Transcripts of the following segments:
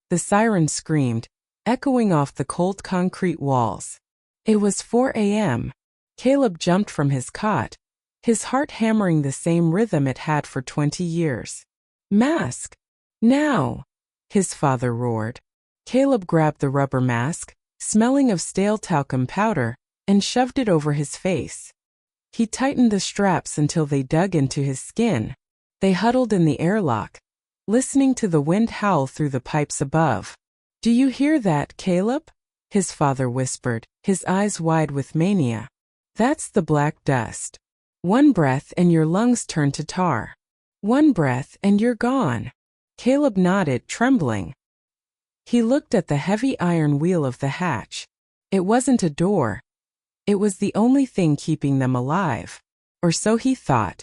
The siren screamed, echoing off the cold concrete walls. It was 4 a.m. Caleb jumped from his cot, his heart hammering the same rhythm it had for 20 years. "Mask! Now!" his father roared. Caleb grabbed the rubber mask, smelling of stale talcum powder, and shoved it over his face. He tightened the straps until they dug into his skin. They huddled in the airlock, listening to the wind howl through the pipes above. "Do you hear that, Caleb?" his father whispered, his eyes wide with mania. "That's the black dust. One breath and your lungs turn to tar. One breath and you're gone." Caleb nodded, trembling. He looked at the heavy iron wheel of the hatch. It wasn't a door. It was the only thing keeping them alive. Or so he thought.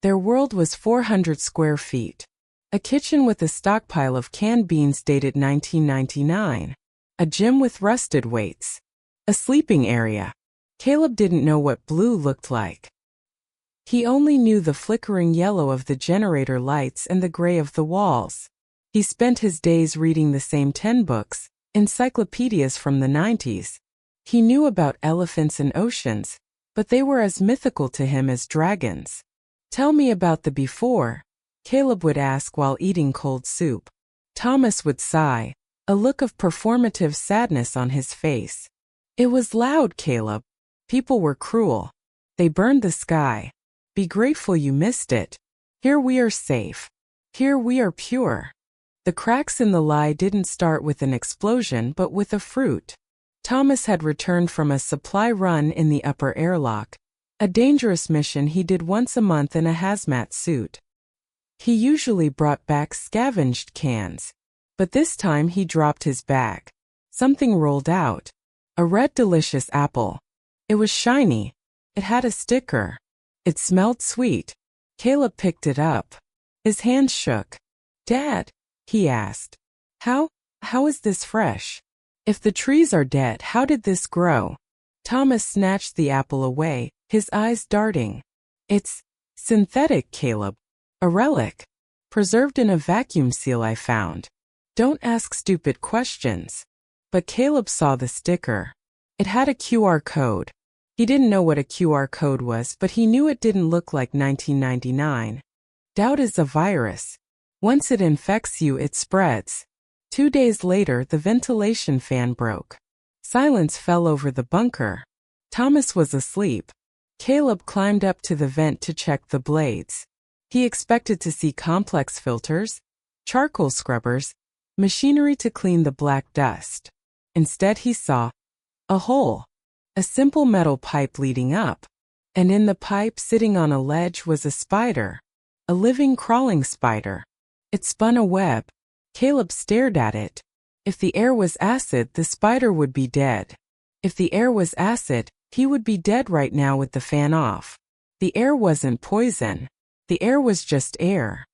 Their world was 400 square feet. A kitchen with a stockpile of canned beans dated 1999. A gym with rusted weights. A sleeping area. Caleb didn't know what blue looked like. He only knew the flickering yellow of the generator lights and the gray of the walls. He spent his days reading the same 10 books, encyclopedias from the 90s. He knew about elephants and oceans, but they were as mythical to him as dragons. "Tell me about the before," Caleb would ask while eating cold soup. Thomas would sigh, a look of performative sadness on his face. "It was loud, Caleb. People were cruel. They burned the sky. Be grateful you missed it. Here we are safe. Here we are pure." The cracks in the lie didn't start with an explosion but with a fruit. Thomas had returned from a supply run in the upper airlock, a dangerous mission he did once a month in a hazmat suit. He usually brought back scavenged cans, but this time he dropped his bag. Something rolled out. A red delicious apple. It was shiny. It had a sticker. It smelled sweet. Caleb picked it up. His hands shook. "Dad," he asked, How is this fresh? If the trees are dead, how did this grow?" Thomas snatched the apple away, his eyes darting. "It's synthetic, Caleb. A relic. Preserved in a vacuum seal I found. Don't ask stupid questions." But Caleb saw the sticker. It had a QR code. He didn't know what a QR code was, but he knew it didn't look like 1999. Doubt is a virus. Once it infects you, it spreads. 2 days later, the ventilation fan broke. Silence fell over the bunker. Thomas was asleep. Caleb climbed up to the vent to check the blades. He expected to see complex filters, charcoal scrubbers, machinery to clean the black dust. Instead, he saw a hole, a simple metal pipe leading up. And in the pipe, sitting on a ledge, was a spider, a living crawling spider. It spun a web. Caleb stared at it. If the air was acid, the spider would be dead. If the air was acid, he would be dead right now with the fan off. The air wasn't poison. The air was just air.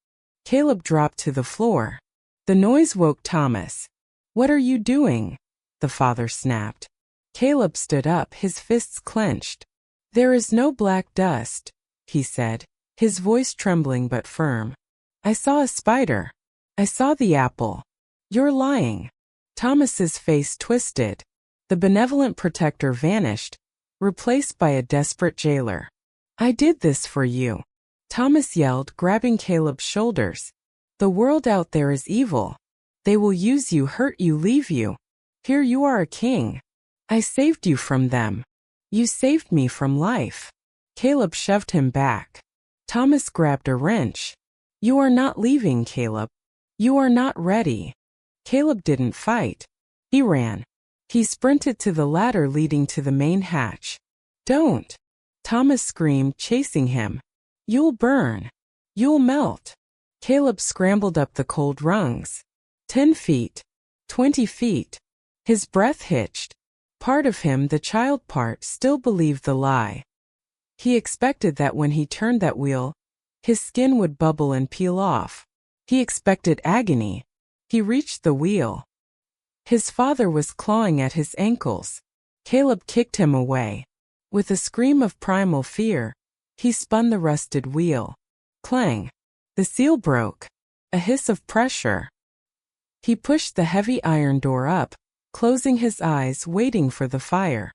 Caleb dropped to the floor. The noise woke Thomas. "What are you doing?" the father snapped. Caleb stood up, his fists clenched. "There is no black dust," he said, his voice trembling but firm. "I saw a spider. I saw the apple." "You're lying." Thomas's face twisted. The benevolent protector vanished, replaced by a desperate jailer. "I did this for you," Thomas yelled, grabbing Caleb's shoulders. "The world out there is evil. They will use you, hurt you, leave you. Here you are a king. I saved you from them. You saved me from life." Caleb shoved him back. Thomas grabbed a wrench. "You are not leaving, Caleb. You are not ready." Caleb didn't fight. He ran. He sprinted to the ladder leading to the main hatch. "Don't!" Thomas screamed, chasing him. "You'll burn. You'll melt." Caleb scrambled up the cold rungs. 10 feet. 20 feet. His breath hitched. Part of him, the child part, still believed the lie. He expected that when he turned that wheel, his skin would bubble and peel off. He expected agony. He reached the wheel. His father was clawing at his ankles. Caleb kicked him away. With a scream of primal fear, he spun the rusted wheel. Clang! The seal broke. A hiss of pressure. He pushed the heavy iron door up, closing his eyes, waiting for the fire.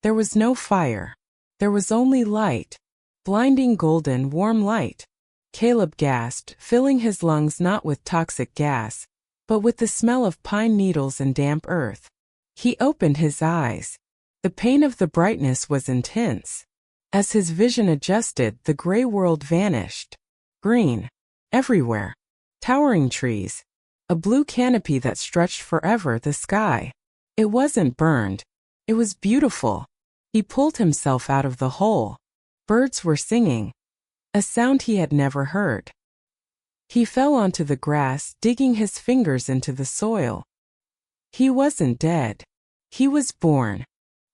There was no fire. There was only light. Blinding golden, warm light. Caleb gasped, filling his lungs not with toxic gas, but with the smell of pine needles and damp earth. He opened his eyes. The pain of the brightness was intense. As his vision adjusted, the gray world vanished. Green. Everywhere. Towering trees. A blue canopy that stretched forever, the sky. It wasn't burned. It was beautiful. He pulled himself out of the hole. Birds were singing. A sound he had never heard. He fell onto the grass, digging his fingers into the soil. He wasn't dead. He was born.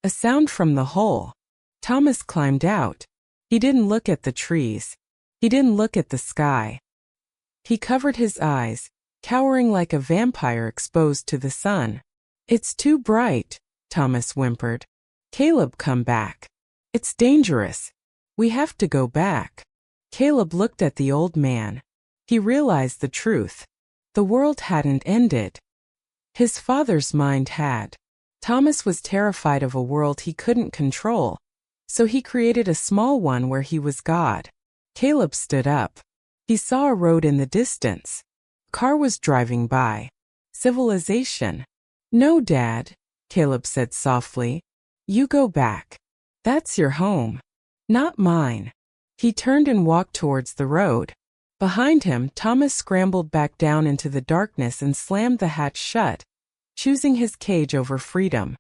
A sound from the hole. Thomas climbed out. He didn't look at the trees. He didn't look at the sky. He covered his eyes, cowering like a vampire exposed to the sun. "It's too bright," Thomas whimpered. "Caleb, come back. It's dangerous. We have to go back." Caleb looked at the old man. He realized the truth. The world hadn't ended. His father's mind had. Thomas was terrified of a world he couldn't control, so he created a small one where he was God. Caleb stood up. He saw a road in the distance. A car was driving by. Civilization. "No, Dad," Caleb said softly. "You go back. That's your home. Not mine." He turned and walked towards the road. Behind him, Thomas scrambled back down into the darkness and slammed the hatch shut, choosing his cage over freedom.